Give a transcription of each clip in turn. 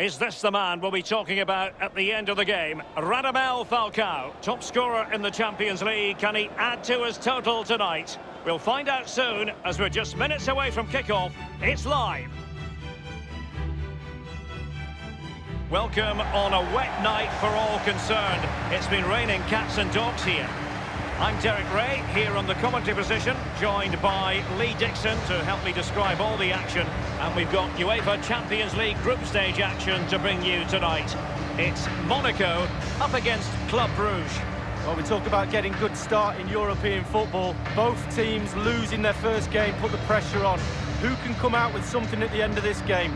Is this the man we'll be talking about at the end of the game? Radamel Falcao, top scorer in the Champions League. Can he add to his total tonight? We'll find out soon, as we're just minutes away from kickoff. It's live. Welcome on a wet night for all concerned. It's been raining cats and dogs here. I'm Derek Ray, here on the commentary position, joined by Lee Dixon to help me describe all the action. And we've got UEFA Champions League group stage action to bring you tonight. It's Monaco up against Club Brugge. Well, we talk about getting good start in European football. Both teams losing their first game put the pressure on. Who can come out with something at the end of this game?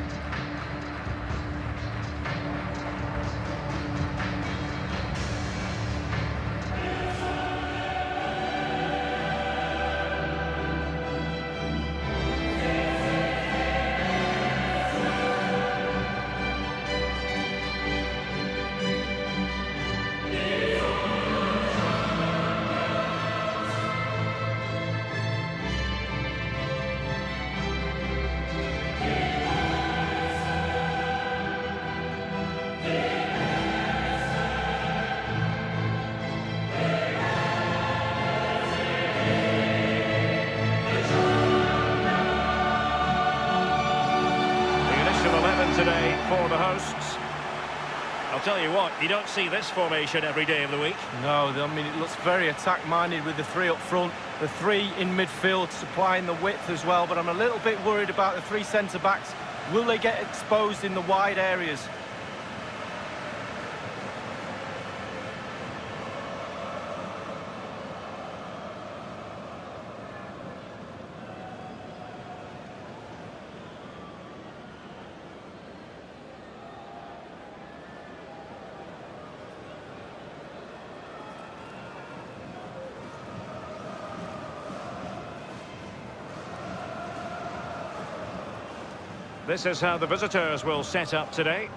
Today for the hosts. I'll tell you what, you don't see this formation every day of the week. No, I mean, it looks very attack-minded with the three up front, the three in midfield supplying the width as well, but I'm a little bit worried about the three centre-backs. Will they get exposed in the wide areas? This is how the visitors will set up today.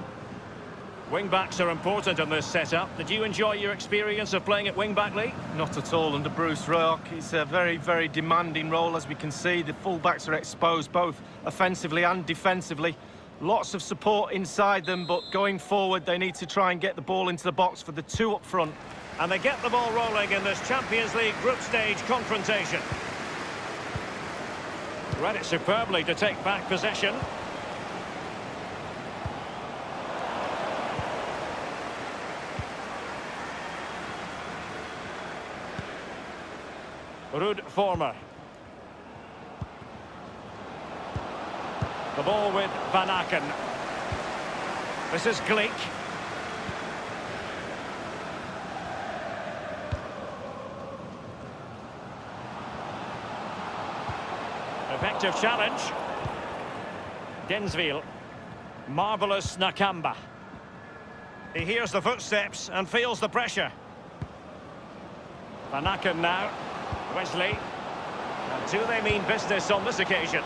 Wing-backs are important in this setup. Did you enjoy your experience of playing at wing-back, Lee? Not at all under Bruce Rock. It's a very, very demanding role, as we can see. The full-backs are exposed both offensively and defensively. Lots of support inside them, but going forward, they need to try and get the ball into the box for the two up front. And they get the ball rolling in this Champions League group stage confrontation. Read it superbly to take back possession. Ruud Vormer. The ball with Van Aken. This is Gleek. Effective challenge. Densville. Marvellous Nakamba. He hears the footsteps and feels the pressure. Van Aken now. Wesley. And do they mean business on this occasion?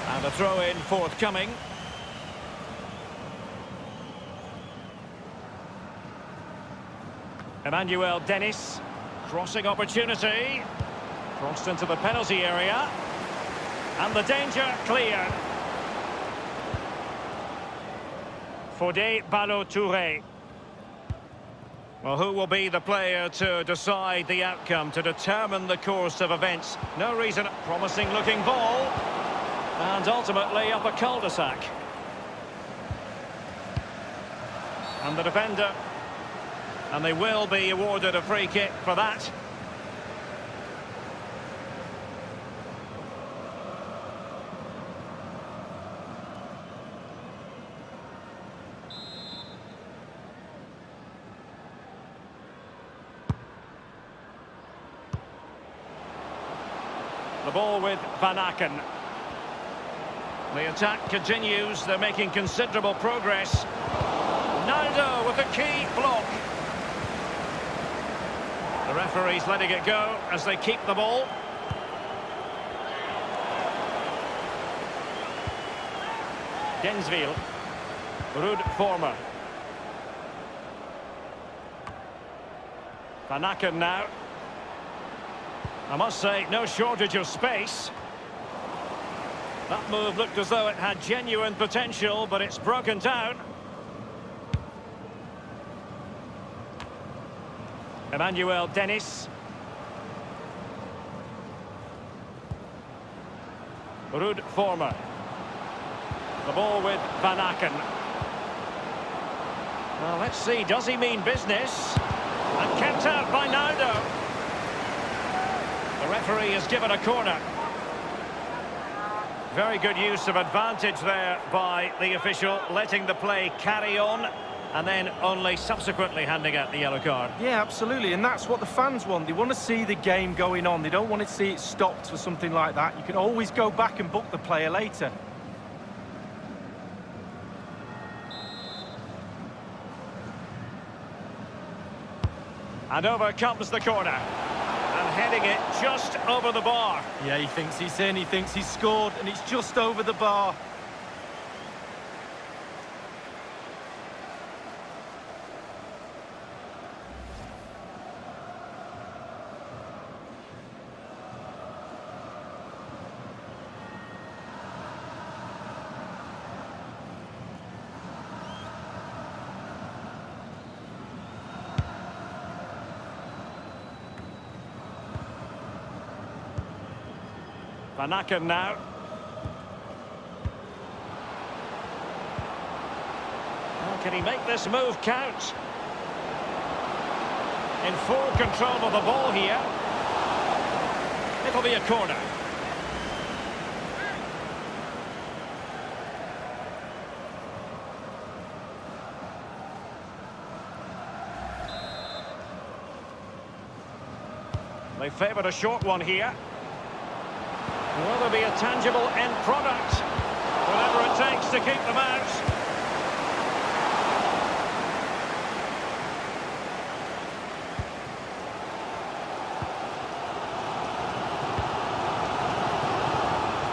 And a throw-in forthcoming. Emmanuel Dennis. Crossing opportunity. Crossed into the penalty area. And the danger cleared. Fodé Ballo-Touré. Well, who will be the player to decide the outcome, to determine the course of events? No reason. Promising looking ball. And ultimately up a cul-de-sac. And the defender. And they will be awarded a free kick for that. The ball with Van Aken. The attack continues. They're making considerable progress. Naldo with a key block. The referee's letting it go as they keep the ball. Densville. Ruud Vormer. Van Aken now. I must say, no shortage of space. That move looked as though it had genuine potential, but it's broken down. Emmanuel Dennis. Ruud Vormer. The ball with Van Aken. Well, let's see, does he mean business? And kept out by Naldo. The referee has given a corner. Very good use of advantage there by the official, letting the play carry on and then only subsequently handing out the yellow card. Yeah, absolutely, and that's what the fans want. They want to see the game going on. They don't want to see it stopped for something like that. You can always go back and book the player later. And over comes the corner. And heading it just over the bar. Yeah, he thinks he's in, he thinks he's scored, and it's just over the bar. Van Aken now. Well, can he make this move count? In full control of the ball here. It'll be a corner. They favoured a short one here. Will there be a tangible end product? Whatever it takes to keep them out.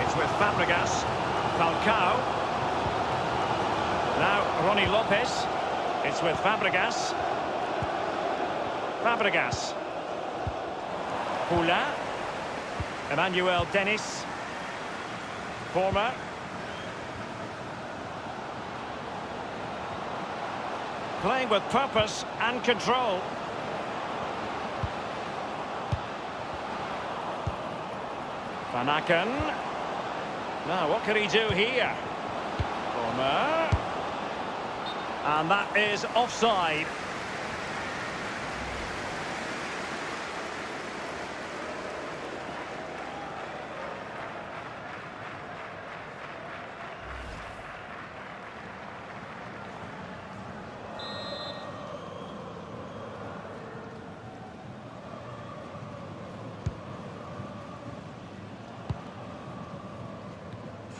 It's with Fabregas. Falcao. Now Ronnie Lopez. It's with Fabregas. Fabregas. Poulain. Emmanuel Dennis. Vormer. Playing with purpose and control. Van Aken. Now, what can he do here? Vormer. And that is offside.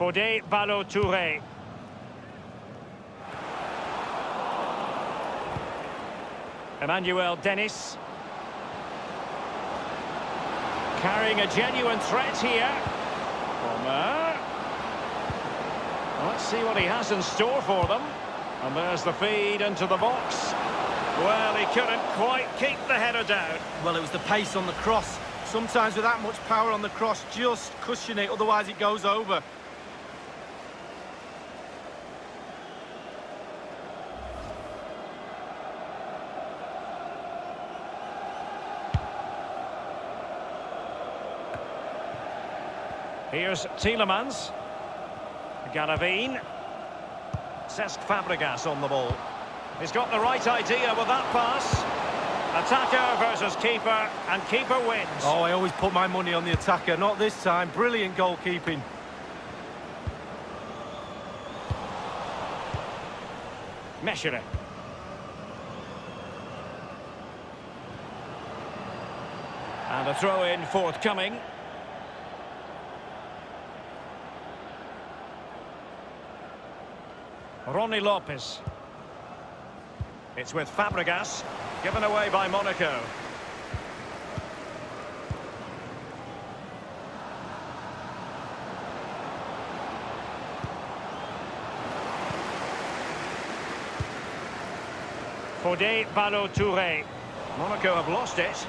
Fodé Ballo-Touré. Emmanuel Dennis. Carrying a genuine threat here. Vormer. Let's see what he has in store for them. And there's the feed into the box. Well, he couldn't quite keep the header down. Well, it was the pace on the cross. Sometimes with that much power on the cross, just cushion it, otherwise it goes over. Here's Tielemans. Garavine. Cesc Fabregas on the ball. He's got the right idea with that pass. Attacker versus keeper, and keeper wins. Oh, I always put my money on the attacker. Not this time. Brilliant goalkeeping. Meshere. And a throw-in forthcoming. Ronnie Lopez. It's with Fabregas, given away by Monaco. Fodé Ballo-Touré. Monaco have lost it.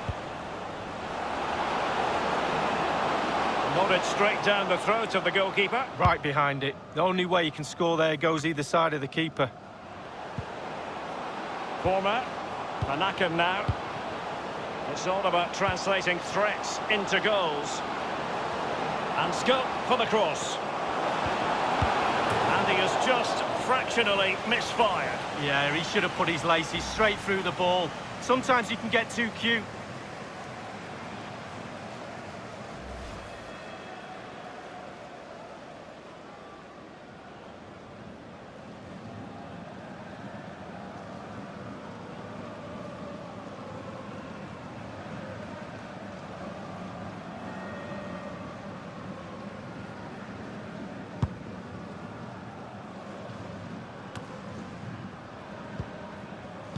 Nodded straight down the throat of the goalkeeper. Right behind it. The only way you can score there goes either side of the keeper. Former. Van Aken now. It's all about translating threats into goals. And scope for the cross. And he has just fractionally misfired. Yeah, he should have put his laces straight through the ball. Sometimes you can get too cute.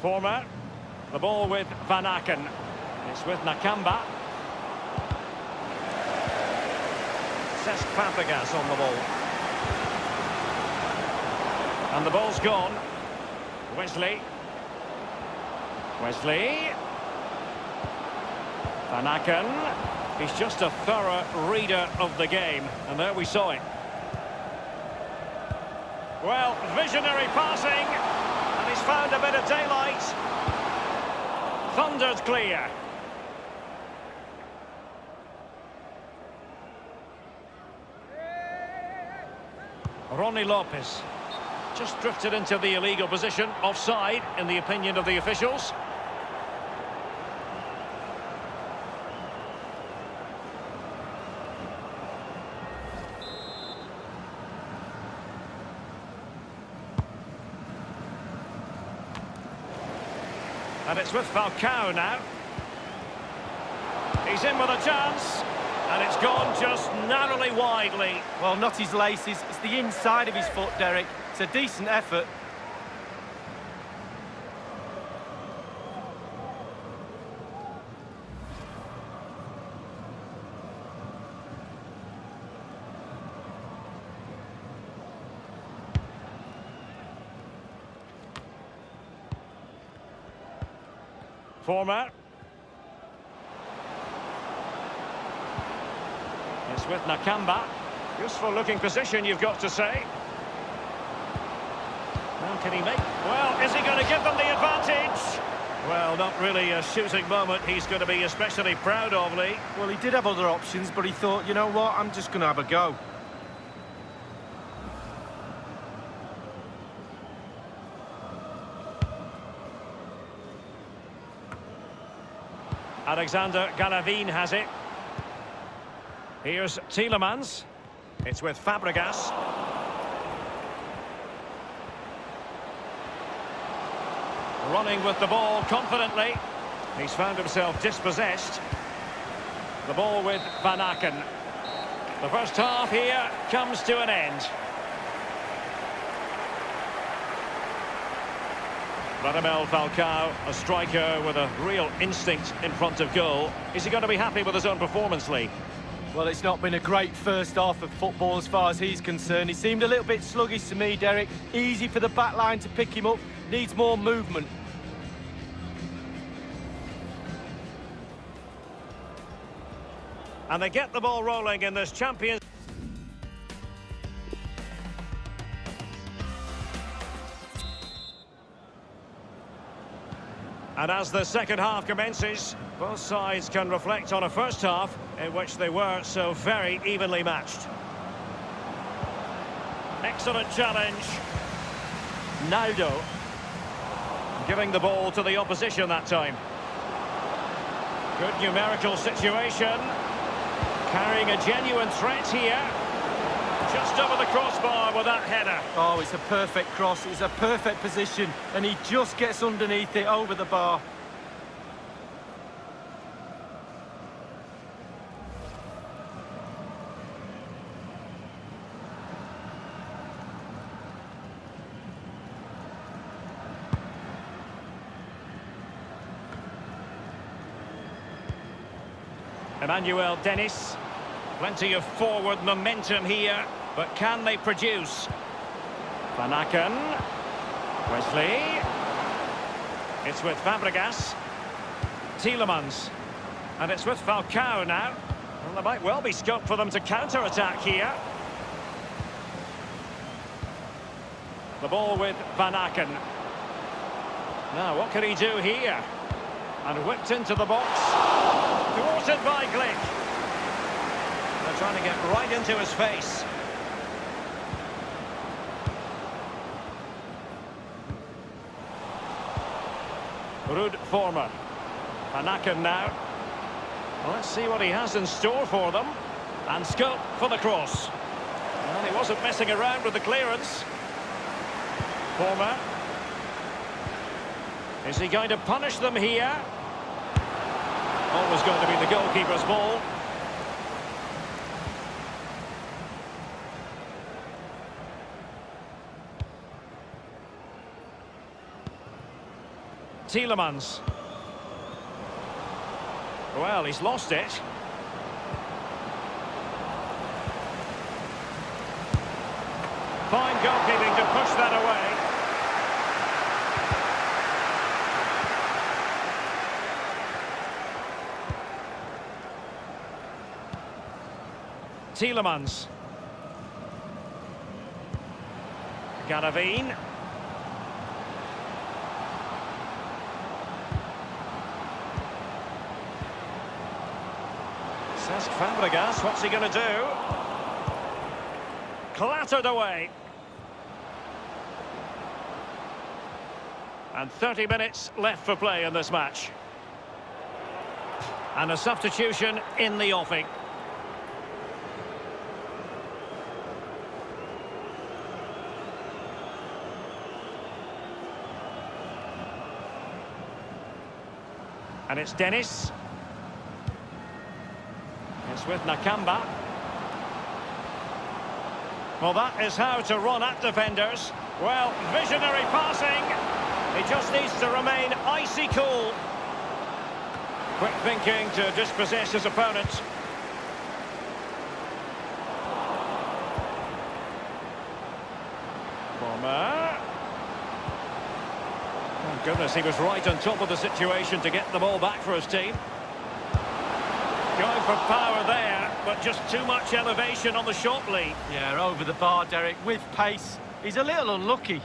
Former. The ball with Van Aken. It's with Nakamba. Cesc Fabregas on the ball. And the ball's gone. Wesley. Van Aken. He's just a thorough reader of the game. And there we saw it. Well, visionary passing. And he's found a bit of daylight. Thundered clear. Ronnie Lopez. Just drifted into the illegal position. Offside, in the opinion of the officials. And it's with Falcao now. He's in with a chance. And it's gone just narrowly widely. Well, not his laces. It's the inside of his foot, Derek. It's a decent effort. Former. It's with Nakamba. Useful looking position, you've got to say. How can he make? Well, is he going to give them the advantage? Well, not really a shooting moment he's going to be especially proud of, Lee. Well, he did have other options, but he thought, you know what, I'm just going to have a go. Alexander Galavin has it. Here's Tielemans. It's with Fabregas. Running with the ball confidently. He's found himself dispossessed. The ball with Van Aken. The first half here comes to an end. Radamel Falcao, a striker with a real instinct in front of goal. Is he going to be happy with his own performance, Lee? Well, it's not been a great first half of football as far as he's concerned. He seemed a little bit sluggish to me, Derek. Easy for the back line to pick him up. Needs more movement. And they get the ball rolling in this Champions... And as the second half commences, both sides can reflect on a first half in which they were so very evenly matched. Excellent challenge. Naldo giving the ball to the opposition that time. Good numerical situation. Carrying a genuine threat here. Just over the crossbar with that header. Oh, it's a perfect cross. It's a perfect position. And he just gets underneath it over the bar. Emmanuel Dennis. Plenty of forward momentum here, but can they produce? Van Aken. Wesley. It's with Fabregas. Tielemans. And it's with Falcao now. Well, there might well be scope for them to counter-attack here. The ball with Van Aken. Now, what can he do here? And whipped into the box. Thwarted by Glick. They're trying to get right into his face. Ruud Vormer. Van Aken now. Well, let's see what he has in store for them. And scope for the cross. Well, he wasn't messing around with the clearance. Vormer. Is he going to punish them here? Always going to be the goalkeeper's ball. Tielemans. Well, he's lost it. Fine goalkeeping to push that away. Tielemans. Garavine. Cesc Fabregas, what's he going to do? Clattered away. And 30 minutes left for play in this match. And a substitution in the offing. And it's Dennis. It's with Nakamba. Well, that is how to run at defenders. Well, visionary passing. He just needs to remain icy cool. Quick thinking to dispossess his opponent. Vormer. Oh, goodness, he was right on top of the situation to get the ball back for his team. Going for power there, but just too much elevation on the short lead. Yeah, over the bar, Derek, with pace. He's a little unlucky.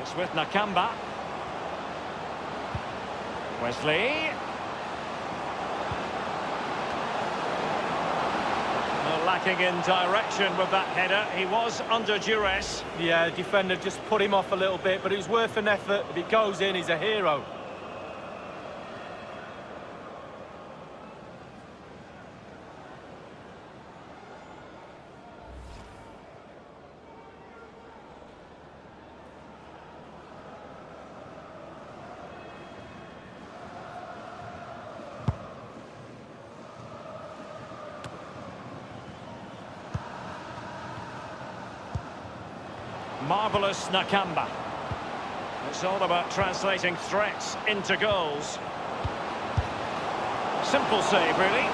It's with Nakamba. Wesley. Lacking in direction with that header. He was under duress. Yeah, the defender just put him off a little bit, but it was worth an effort. If it goes in, he's a hero. Marvellous Nakamba. It's all about translating threats into goals. Simple save, really.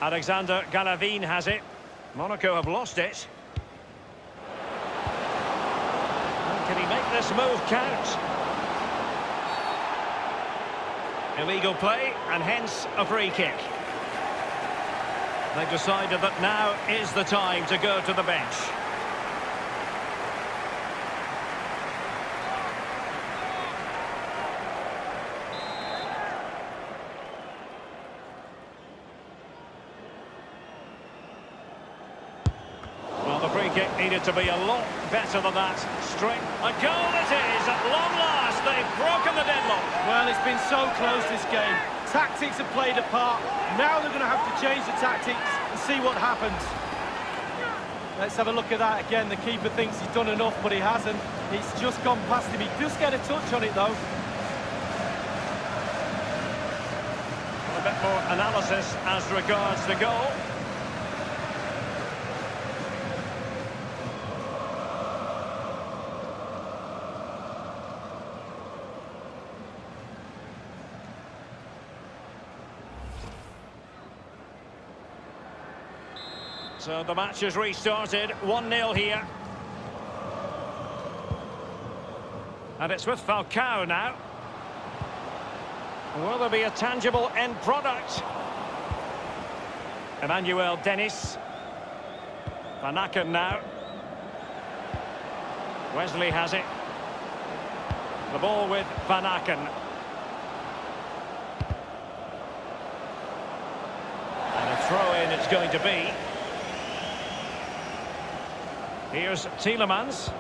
Alexander Galavine has it. Monaco have lost it. Can he make this move count? Illegal play, and hence a free kick. They've decided that now is the time to go to the bench. Well, the free kick needed to be a lot better than that. Straight. A goal it is, at long last. They've broken the deadlock. Well, it's been so close, this game. Tactics have played a part. Now they're going to have to change the tactics and see what happens. Let's have a look at that again. The keeper thinks he's done enough, but he hasn't. He's just gone past him. He does get a touch on it, though. A bit more analysis as regards the goal. So the match has restarted, 1-0 here. And it's with Falcao now. Will there be a tangible end product? Emmanuel Dennis. Van Aken now. Wesley has it. The ball with Van Aken. And a throw-in it's going to be. Here's Tielemans.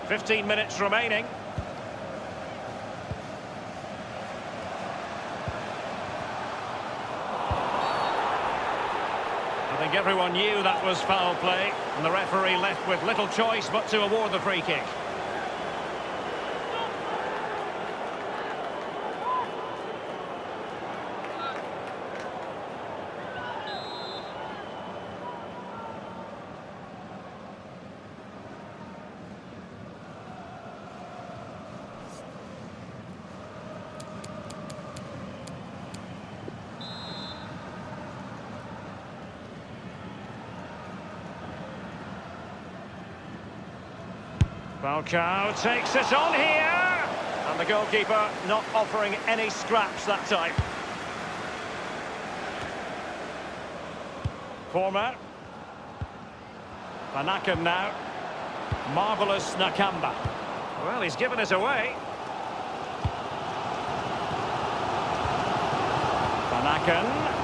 15 minutes remaining. I think everyone knew that was foul play, and the referee left with little choice but to award the free kick. Falcao takes it on here, and the goalkeeper not offering any scraps that time. Former. Van Aken now. Marvellous Nakamba. Well, he's given it away. Van Aken.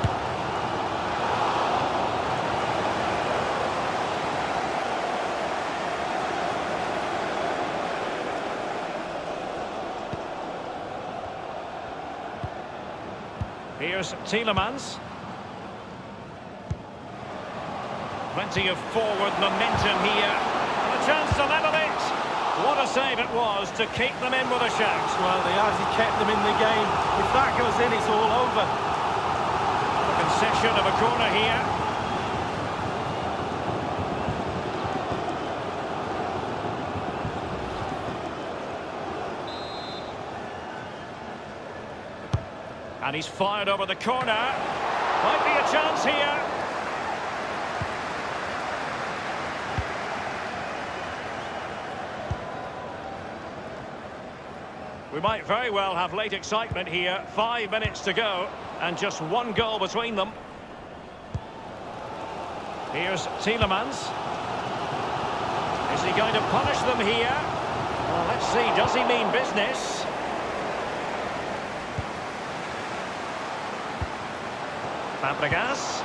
Here's Tielemans. Plenty of forward momentum here. And a chance to level it. What a save it was to keep them in with a shout. Well, he kept them in the game. If that goes in, it's all over. The concession of a corner here. And he's fired over the corner. Might be a chance here. We might very well have late excitement here. 5 minutes to go and just one goal between them. Here's Tielemans. Is he going to punish them here? Well, let's see. Does he mean business? Fabregas.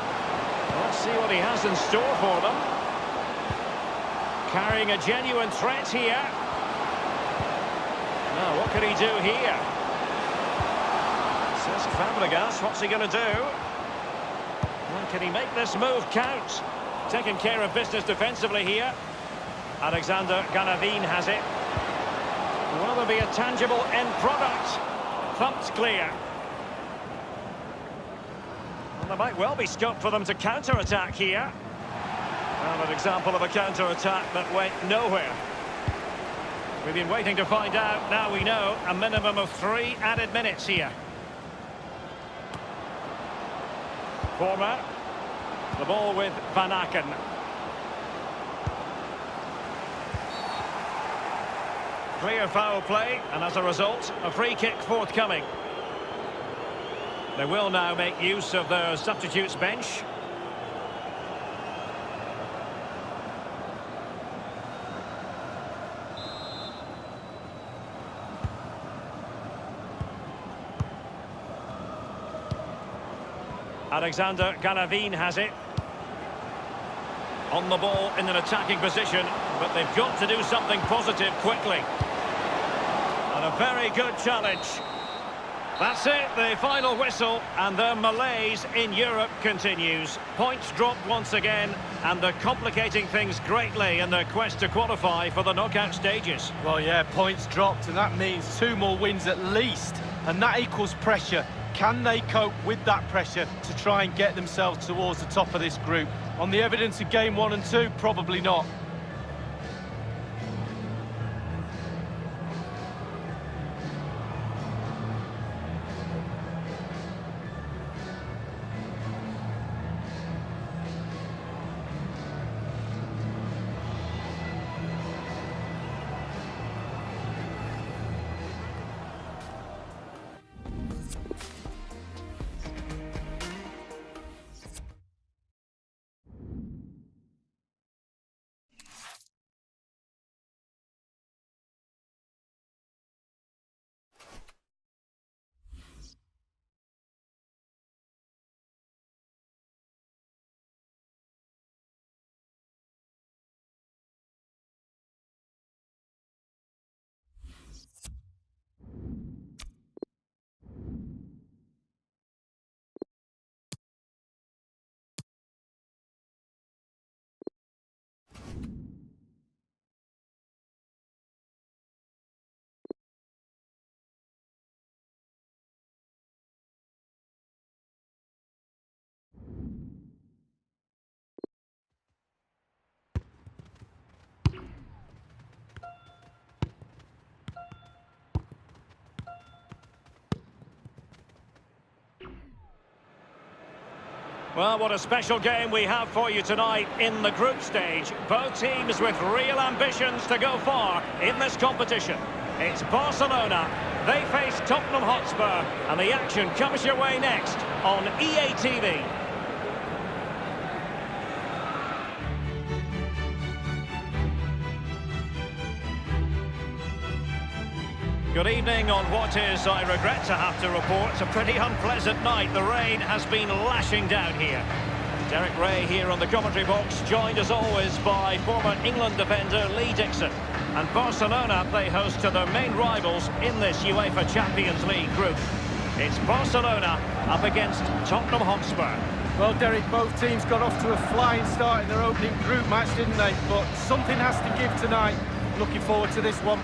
Let's see what he has in store for them. Carrying a genuine threat here. Now, what can he do here? Says Fabregas, what's he going to do? Well, can he make this move count? Taking care of business defensively here. Alexander Ganavin has it. Will there be a tangible end product? Thumped clear. There might well be scope for them to counter-attack here. Well, an example of a counter-attack that went nowhere. We've been waiting to find out. Now we know. A minimum of 3 added minutes here. Former. The ball with Van Aken. Clear foul play, and as a result, a free kick forthcoming. They will now make use of their substitutes bench. Alexander Ganavin has it. On the ball in an attacking position, but they've got to do something positive quickly. And a very good challenge. That's it, the final whistle, and the malaise in Europe continues. Points dropped once again, and they're complicating things greatly in their quest to qualify for the knockout stages. Well, yeah, points dropped, and that means 2 more wins at least, and that equals pressure. Can they cope with that pressure to try and get themselves towards the top of this group? On the evidence of game 1 and 2, probably not. Well, what a special game we have for you tonight in the group stage. Both teams with real ambitions to go far in this competition. It's Barcelona. They face Tottenham Hotspur, and the action comes your way next on EA TV. Good evening on what is, I regret to have to report, a pretty unpleasant night. The rain has been lashing down here. Derek Ray here on the commentary box, joined as always by former England defender Lee Dixon. And Barcelona play host to their main rivals in this UEFA Champions League group. It's Barcelona up against Tottenham Hotspur. Well, Derek, both teams got off to a flying start in their opening group match, didn't they? But something has to give tonight. Looking forward to this one.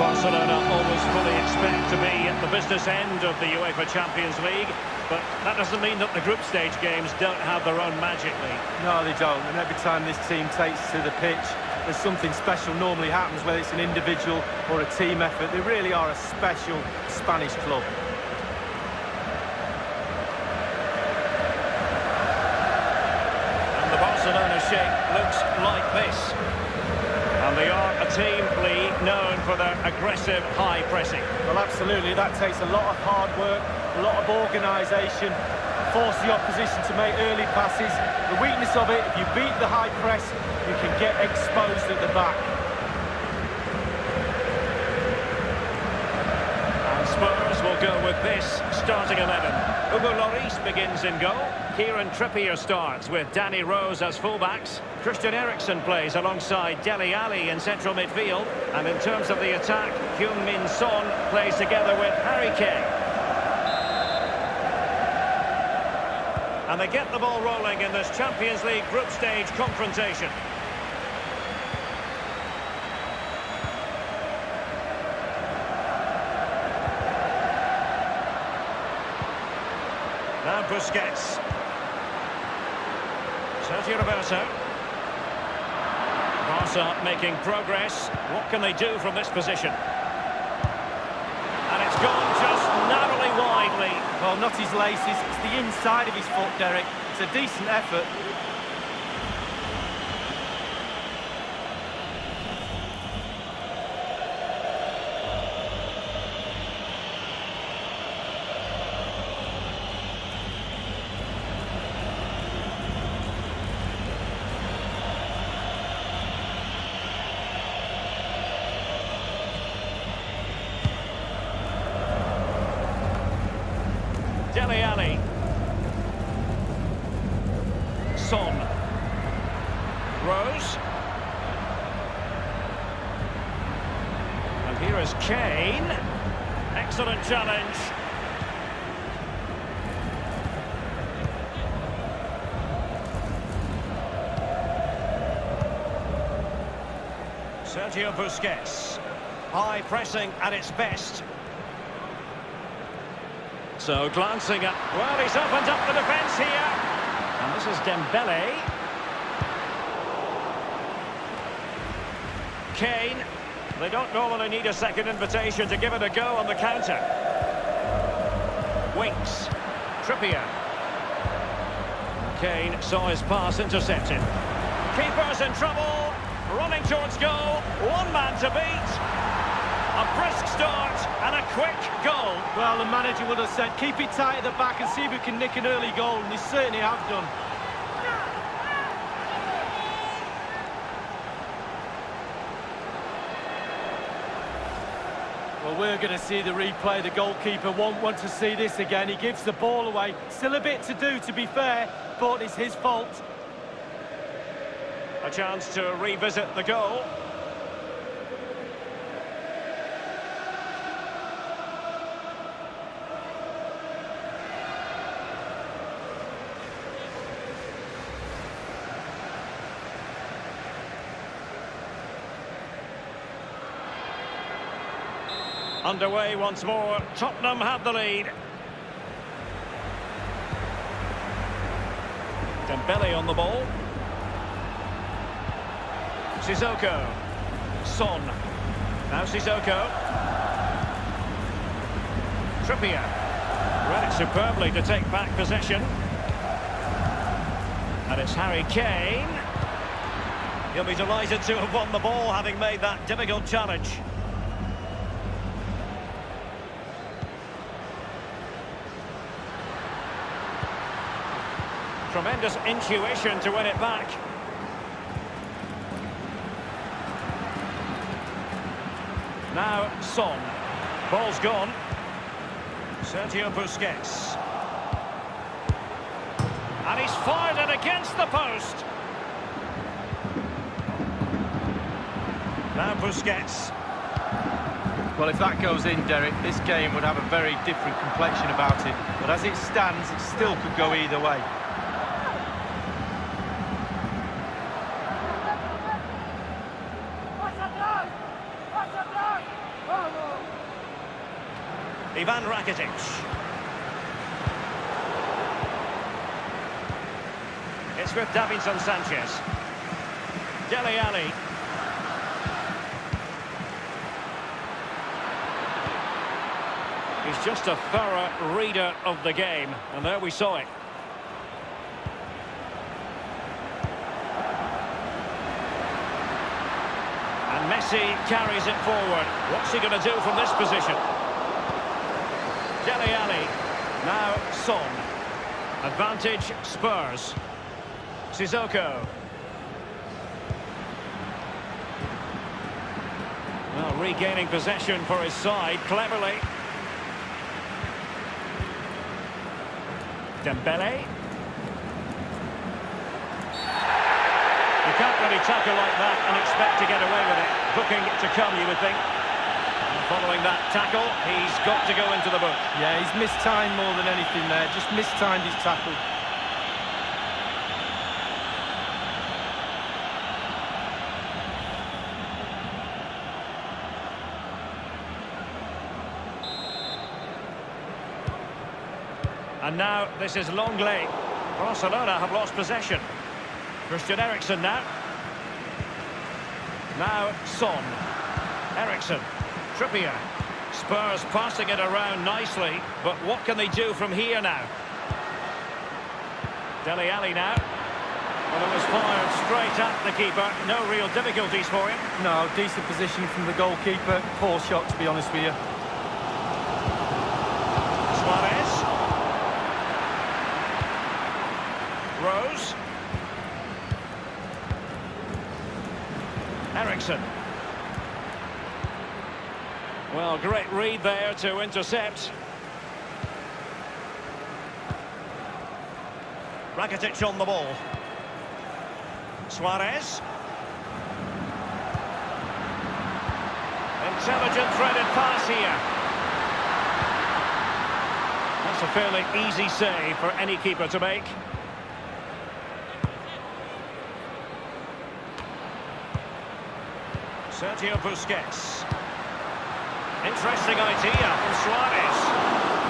Barcelona always fully expect to be at the business end of the UEFA Champions League, but that doesn't mean that the group stage games don't have their own magic, Lee. No, they don't. And every time this team takes to the pitch, there's something special normally happens, whether it's an individual or a team effort. They really are a special Spanish club. And the Barcelona shape looks like this. And they are a team, Lee, known for their aggressive high pressing. Well, absolutely. That takes a lot of hard work, a lot of organisation, force the opposition to make early passes. The weakness of it, if you beat the high press, you can get exposed at the back. And Spurs will go with this starting 11. Hugo Lloris begins in goal. Kieran Trippier starts with Danny Rose as fullbacks. Christian Eriksen plays alongside Dele Alli in central midfield. And in terms of the attack, Heung-min Son plays together with Harry Kane. And they get the ball rolling in this Champions League group stage confrontation. Now Busquets. Sergio Roberto. Barca making progress. What can they do from this position? And it's gone just narrowly widely. Well, not his laces, it's the inside of his foot, Derek. It's a decent effort. Dele Alli. Son. Rose. And here is Kane. Excellent challenge. Sergio Busquets. High pressing at its best. So glancing at, well, he's opened up the defence here. And this is Dembele. Kane. They don't normally need a second invitation to give it a go on the counter. Winks. Trippier. Kane saw his pass intercepted. Keeper's in trouble. Running towards goal. One man to beat. A brisk start and a quick goal. Well, the manager would have said, keep it tight at the back and see if we can nick an early goal, and they certainly have done. Well, we're going to see the replay. The goalkeeper won't want to see this again. He gives the ball away. Still a bit to do, to be fair, but it's his fault. A chance to revisit the goal. Underway once more. Tottenham have the lead. Dembele on the ball. Sissoko. Son. Now Sissoko. Trippier. Read it superbly to take back possession. And it's Harry Kane. He'll be delighted to have won the ball, having made that difficult challenge. Tremendous intuition to win it back. Now Son. Ball's gone. Sergio Busquets. And he's fired it against the post. Now Busquets. Well, if that goes in, Derek, this game would have a very different complexion about it. But as it stands, it still could go either way. Ivan Rakitic. It's with Davinson Sanchez. Dele Alli. He's just a thorough reader of the game, and there we saw it. And Messi carries it forward. What's he going to do from this position? Dele Alli. Now Son. Advantage Spurs. Sissoko. Well, regaining possession for his side cleverly. Dembele. You can't really tackle like that and expect to get away with it. Booking to come, you would think. And following that tackle, he's got to go into the book. Yeah, he's mistimed more than anything there. Just mistimed his tackle. And now this is Longley. Barcelona have lost possession. Christian Eriksen now. Now Son. Eriksen. Trippier. Spurs passing it around nicely, but what can they do from here now? Dele Alli now. Well, it was fired straight at the keeper. No real difficulties for him. No, decent position from the goalkeeper. Poor shot, to be honest with you. Suarez. Rose. Eriksen. Well, great read there to intercept. Rakitic on the ball. Suarez. Intelligent threaded pass here. That's a fairly easy save for any keeper to make. Sergio Busquets. Interesting idea from Suarez.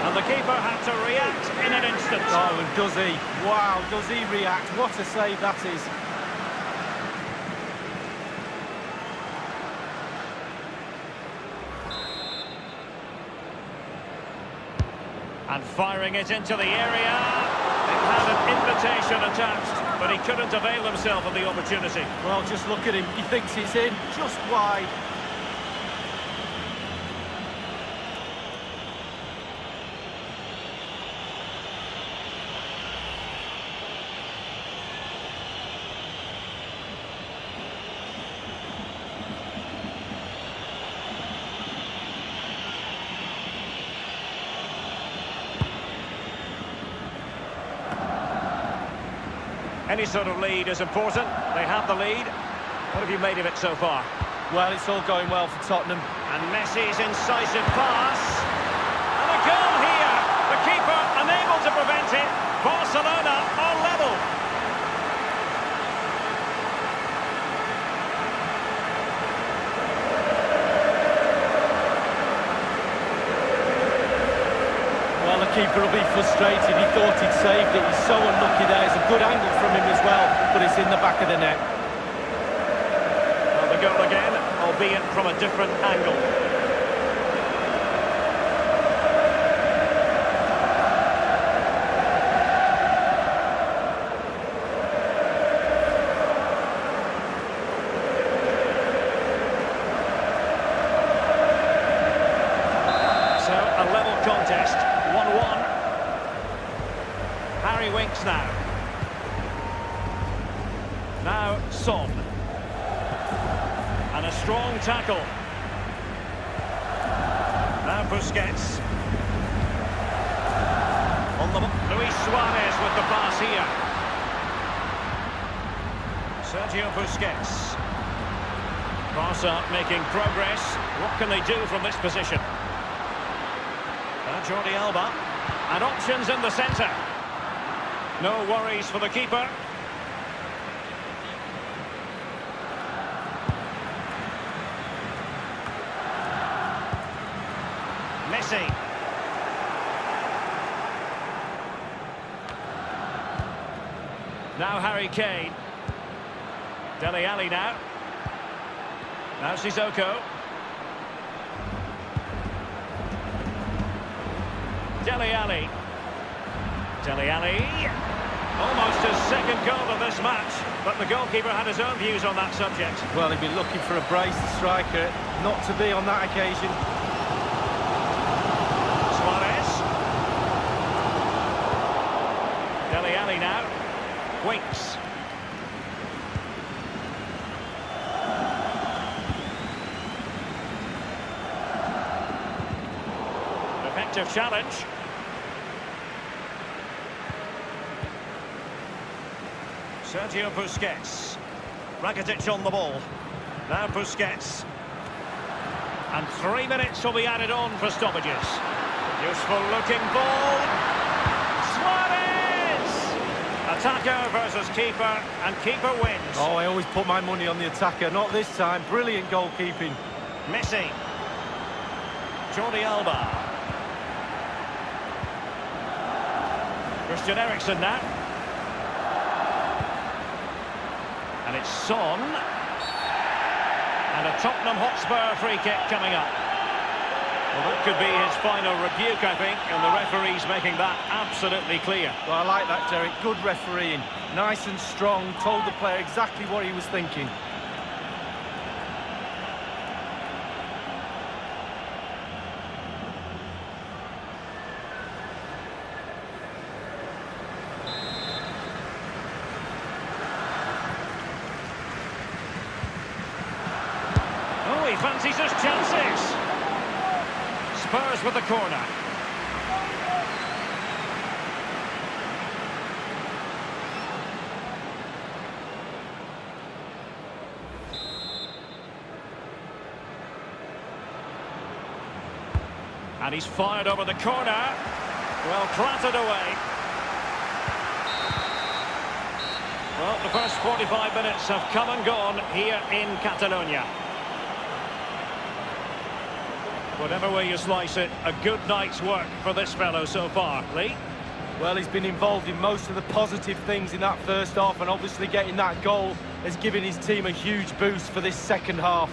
And the keeper had to react in an instant. Oh, and does he? Wow, does he react? What a save that is. And firing it into the area. It had an invitation attached, but he couldn't avail himself of the opportunity. Well, just look at him. He thinks it's in, just wide. any sort of lead is important. They have the lead. What have you made of it so far? Well, it's all going well for Tottenham. And Messi's incisive pass. And a goal here. The keeper unable to prevent it. Barcelona are level. Well, the keeper will be frustrated. He thought he'd saved it. He's so unlucky there. It's a good angle from him as well, but it's in the back of the net. Well, the goal again, albeit from a different angle. So, a level contest, 1-1. Harry Winks now. Now, Son. And a strong tackle. Now Busquets. On the Luis Suarez with the pass here. Sergio Busquets. Barca making progress. What can they do from this position? Jordi Alba. And options in the centre. No worries for the keeper. Messi. Now Harry Kane. Dele Alli now. Now Sissoko. Dele Alli. Dele Alli. Almost his second goal of this match, but the goalkeeper had his own views on that subject. Well, he'd be looking for a brace, the striker, not to be on that occasion. Suarez. Dele Alli now. Winks. Effective challenge. Sergio Busquets. Rakitic on the ball. Now Busquets. And 3 minutes will be added on for stoppages. Useful looking ball. Suarez! Attacker versus keeper, and keeper wins. Oh, I always put my money on the attacker. Not this time. Brilliant goalkeeping. Messi. Jordi Alba. Christian Eriksen now. And it's Son. And a Tottenham Hotspur free kick coming up. Well, that could be his final rebuke, I think, and the referee's making that absolutely clear. Well, I like that, Derek. Good refereeing. Nice and strong. Told the player exactly what he was thinking. Oh, he fancies his chances. Spurs with the corner. And he's fired over the corner. Well, clattered away. Well, the first 45 minutes have come and gone here in Catalonia. Whatever way you slice it, a good night's work for this fellow so far. Lee? Well, he's been involved in most of the positive things in that first half, and obviously getting that goal has given his team a huge boost for this second half.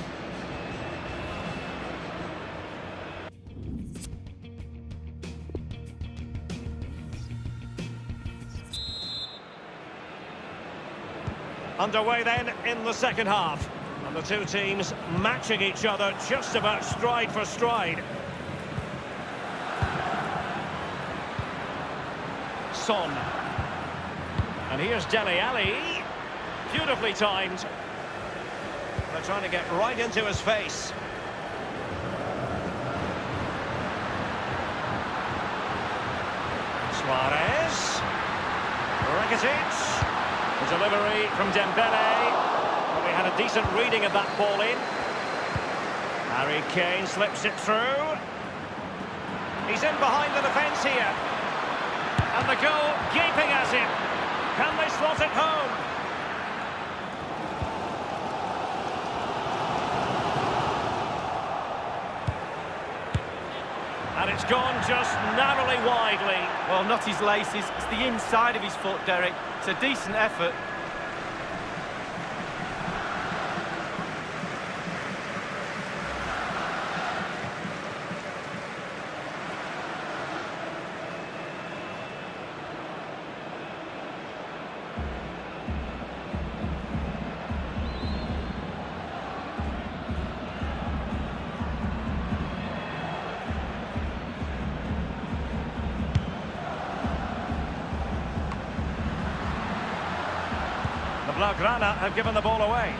Underway then in the second half. And the two teams matching each other just about stride for stride. Son. And here's Dele Alli. Beautifully timed. They're trying to get right into his face. Suarez. Rakitic. Delivery from Dembele. Well, we had a decent reading of that ball in. Harry Kane slips it through. He's in behind the defence here. And the goal gaping at him. Can they slot it home? And it's gone just narrowly widely. Well, not his laces, it's the inside of his foot, Derek. It's a decent effort. Blaugrana have given the ball away.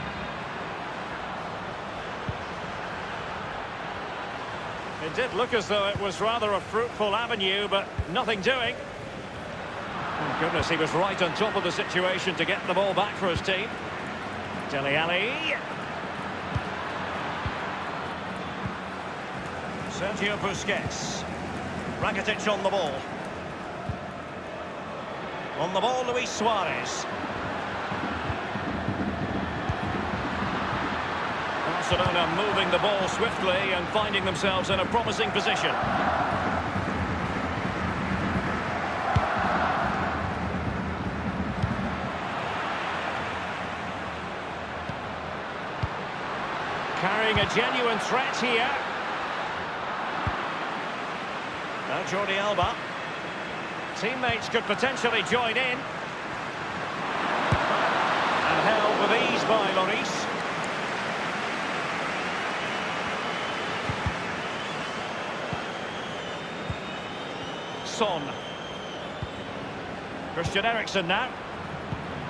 It did look as though it was rather a fruitful avenue, but nothing doing. Oh, goodness, he was right on top of the situation to get the ball back for his team. Dele Alli. Sergio Busquets. Rakitic on the ball. On the ball, Luis Suarez. Barcelona moving the ball swiftly and finding themselves in a promising position. Carrying a genuine threat here. Now Jordi Alba. Teammates could potentially join in. And held with ease by Lloris. Son. Christian Eriksen now.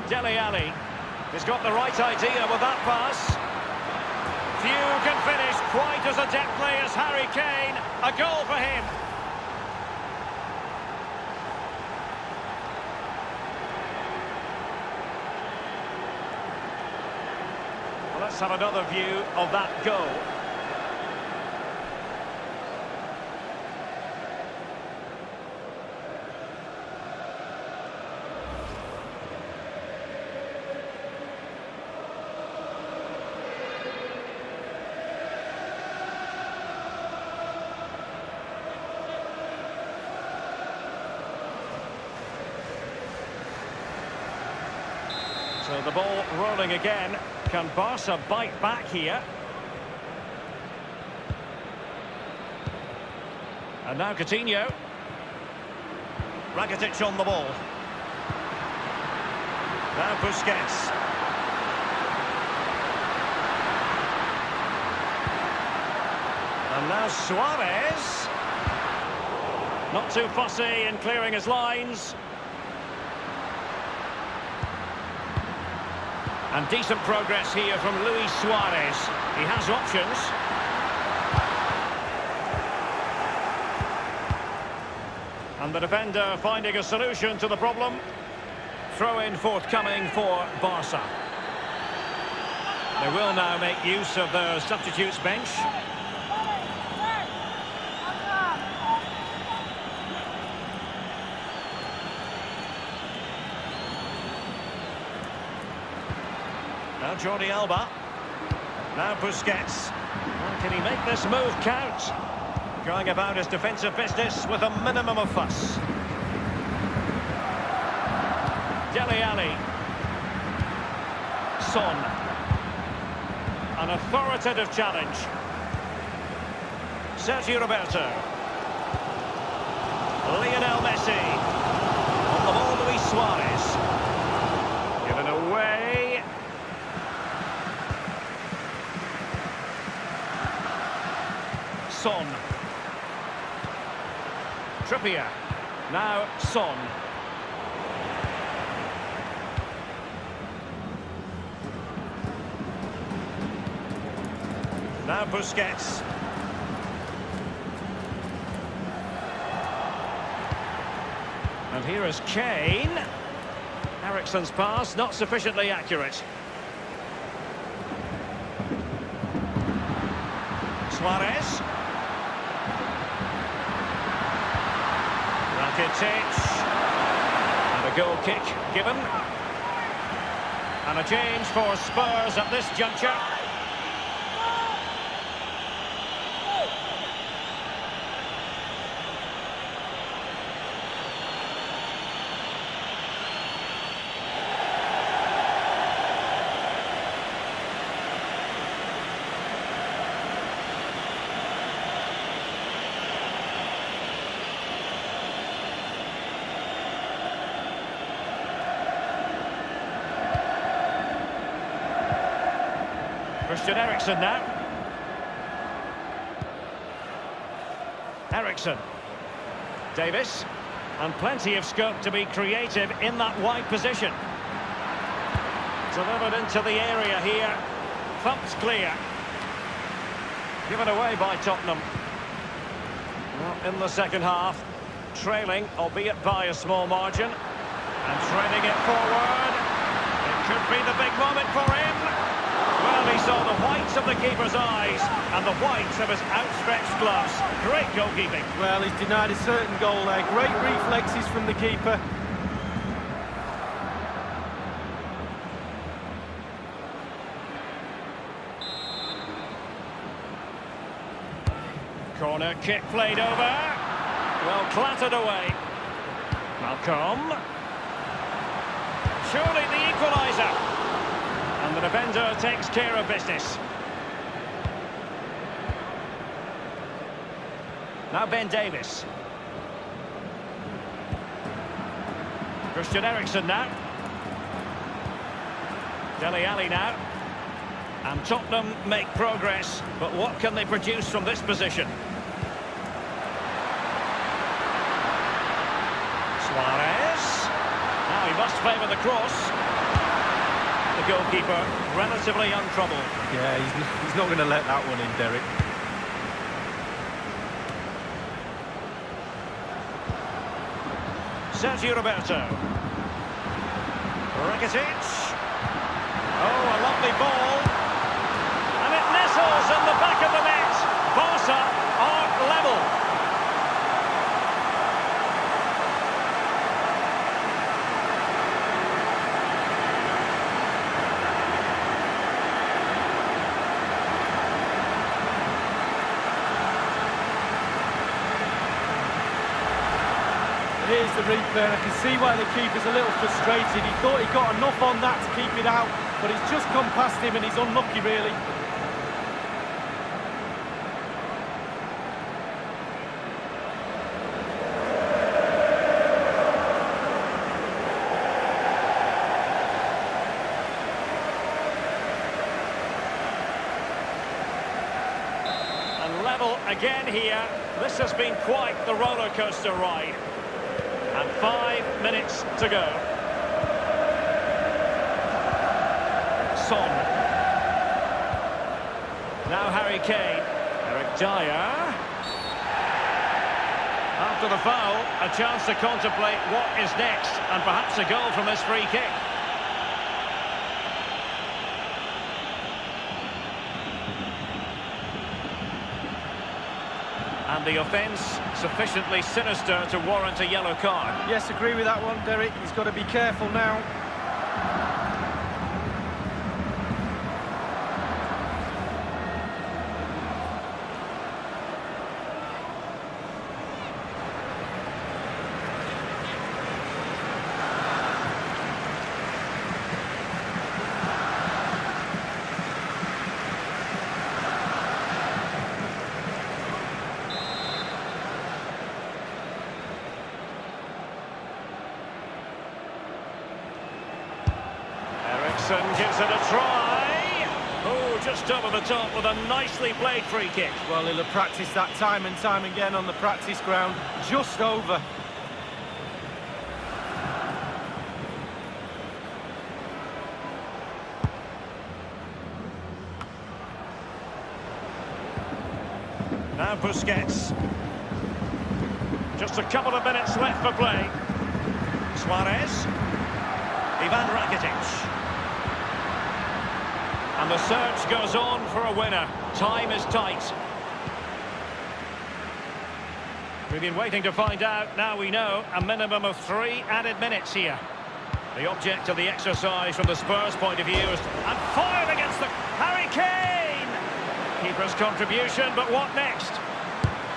Dele Alli. He's got the right idea with that pass. Few can finish quite as adeptly as Harry Kane. A goal for him. Well, let's have another view of that goal. So the ball rolling again. Can Barca bite back here? And now Coutinho. Rakitic on the ball. Now Busquets. And now Suarez. Not too fussy in clearing his lines. And decent progress here from Luis Suarez. He has options. And the defender finding a solution to the problem. Throw-in forthcoming for Barca. They will now make use of their substitutes bench. Now Jordi Alba. Now Busquets. And can he make this move count? Going about his defensive business with a minimum of fuss. Dele Alli. Son. An authoritative challenge. Sergio Roberto. Lionel Messi. On the ball, Luis Suarez. Given away. Son. Trippier. Now Son. Now Busquets. And here is Kane. Eriksen's pass, not sufficiently accurate. Suarez. Rakitic. And a goal kick given. And a change for Spurs at this juncture. Christian Eriksen now. Eriksen. Davis. And plenty of scope to be creative in that wide position. Delivered into the area here. Thumped clear. Given away by Tottenham. Well, in the second half, trailing, albeit by a small margin. And training it forward. It could be the big moment for him. Well, he saw the whites of the keeper's eyes and the whites of his outstretched gloves. Great goalkeeping. Well, he's denied a certain goal there. Great reflexes from the keeper. Corner kick played over. Well, clattered away. Malcolm. Surely the equaliser. And the defender takes care of business. Now Ben Davis. Christian Eriksen now. Dele Alli now. And Tottenham make progress, but what can they produce from this position? Suarez. Now he must favour the cross. The goalkeeper relatively untroubled. Yeah, he's not going to let that one in, Derek. Sergio Roberto. Rakitic. Oh, a lovely ball. And it nestles in the back of the net. Barca are level. Here's the replay, and I can see why the keeper's a little frustrated. He thought he got enough on that to keep it out, but it's just gone past him and he's unlucky, really. And level again here. This has been quite the roller coaster ride. And 5 minutes to go. Son. Now Harry Kane. Eric Dyer. After the foul, a chance to contemplate what is next, and perhaps a goal from this free kick. And the offence sufficiently sinister to warrant a yellow card. Yes, agree with that one, Derek. He's got to be careful now. Gives it a try. Oh, just over the top with a nicely played free kick. Well, he'll have practiced that time and time again on the practice ground. Just over. Now Busquets. Just a couple of minutes left for play. Suarez. Ivan Rakitic. And the search goes on for a winner. Time is tight. We've been waiting to find out. Now we know a minimum of 3 added minutes here. The object of the exercise from the Spurs point of view is... And fired against the... Harry Kane! Keeper's contribution, but what next?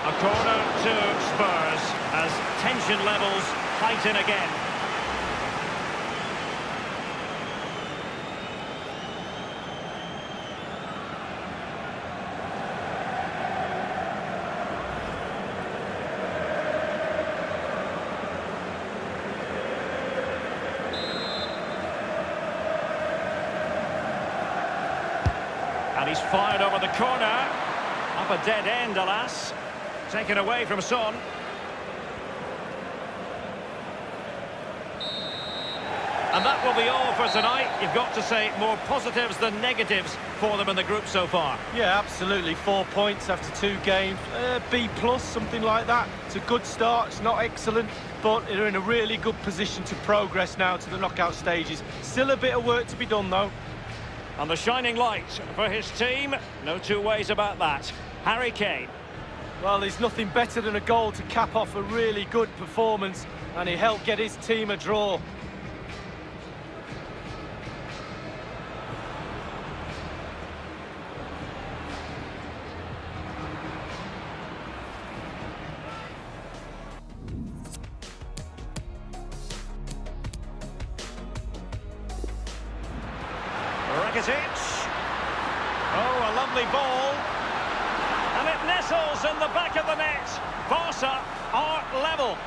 A corner to Spurs as tension levels heighten again. And he's fired over the corner. Up a dead end, alas. Taken away from Son. And that will be all for tonight. You've got to say more positives than negatives for them in the group so far. Yeah, absolutely. 4 points after 2 games. B+, something like that. It's a good start. It's not excellent, but they're in a really good position to progress now to the knockout stages. Still a bit of work to be done, though. And the shining light for his team. No two ways about that. Harry Kane. Well, there's nothing better than a goal to cap off a really good performance, and he helped get his team a draw. Rakitic. Oh, a lovely ball. And it nestles in the back of the net. Barca are level.